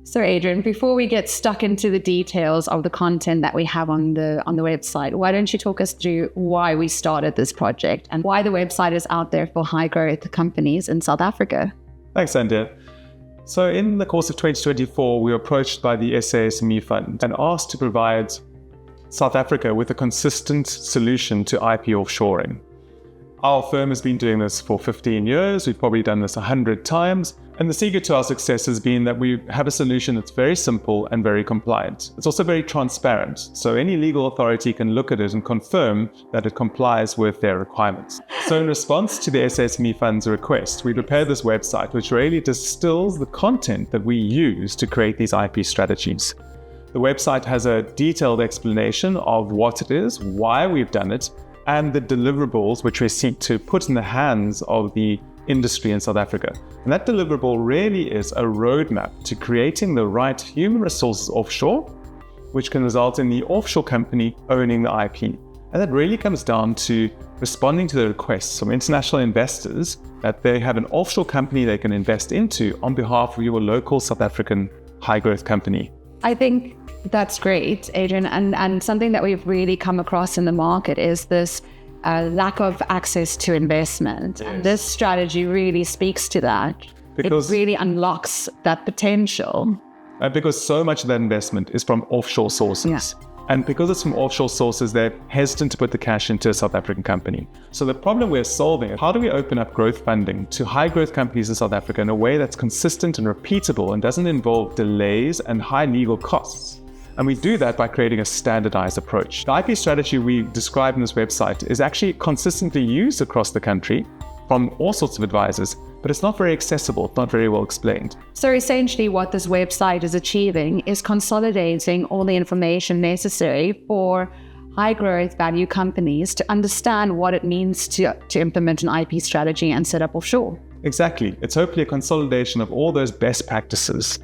So Adrian, before we get stuck into the details of the content that we have on the website, why don't you talk us through why we started this project and why the website is out there for high growth companies in South Africa? Thanks, Andrea. So in the course of 2024, we were approached by the SA SME Fund and asked to provide South Africa with a consistent solution to IP offshoring. Our firm has been doing this for 15 years. We've probably done this 100 times. And the secret to our success has been that we have a solution that's very simple and very compliant. It's also very transparent. So any legal authority can look at it and confirm that it complies with their requirements. So in response to the SA SME Fund's request, we prepared this website, which really distills the content that we use to create these IP strategies. The website has a detailed explanation of what it is, why we've done it, and the deliverables which we seek to put in the hands of the industry in South Africa. And that deliverable really is a roadmap to creating the right human resources offshore, which can result in the offshore company owning the IP. And that really comes down to responding to the requests from international investors that they have an offshore company they can invest into on behalf of your local South African high growth company. I think that's great, Adrian. And something that we've really come across in the market is this lack of access to investment. Yes. And this strategy really speaks to that. Because it really unlocks that potential. Because so much of that investment is from offshore sources. Yeah. And because it's from offshore sources, they're hesitant to put the cash into a South African company. So the problem we're solving is how do we open up growth funding to high growth companies in South Africa in a way that's consistent and repeatable and doesn't involve delays and high legal costs? And we do that by creating a standardized approach. The IP strategy we describe in this website is actually consistently used across the country from all sorts of advisors, but it's not very accessible, it's not very well explained. So essentially what this website is achieving is consolidating all the information necessary for high growth value companies to understand what it means to implement an IP strategy and set up offshore. Exactly. It's hopefully a consolidation of all those best practices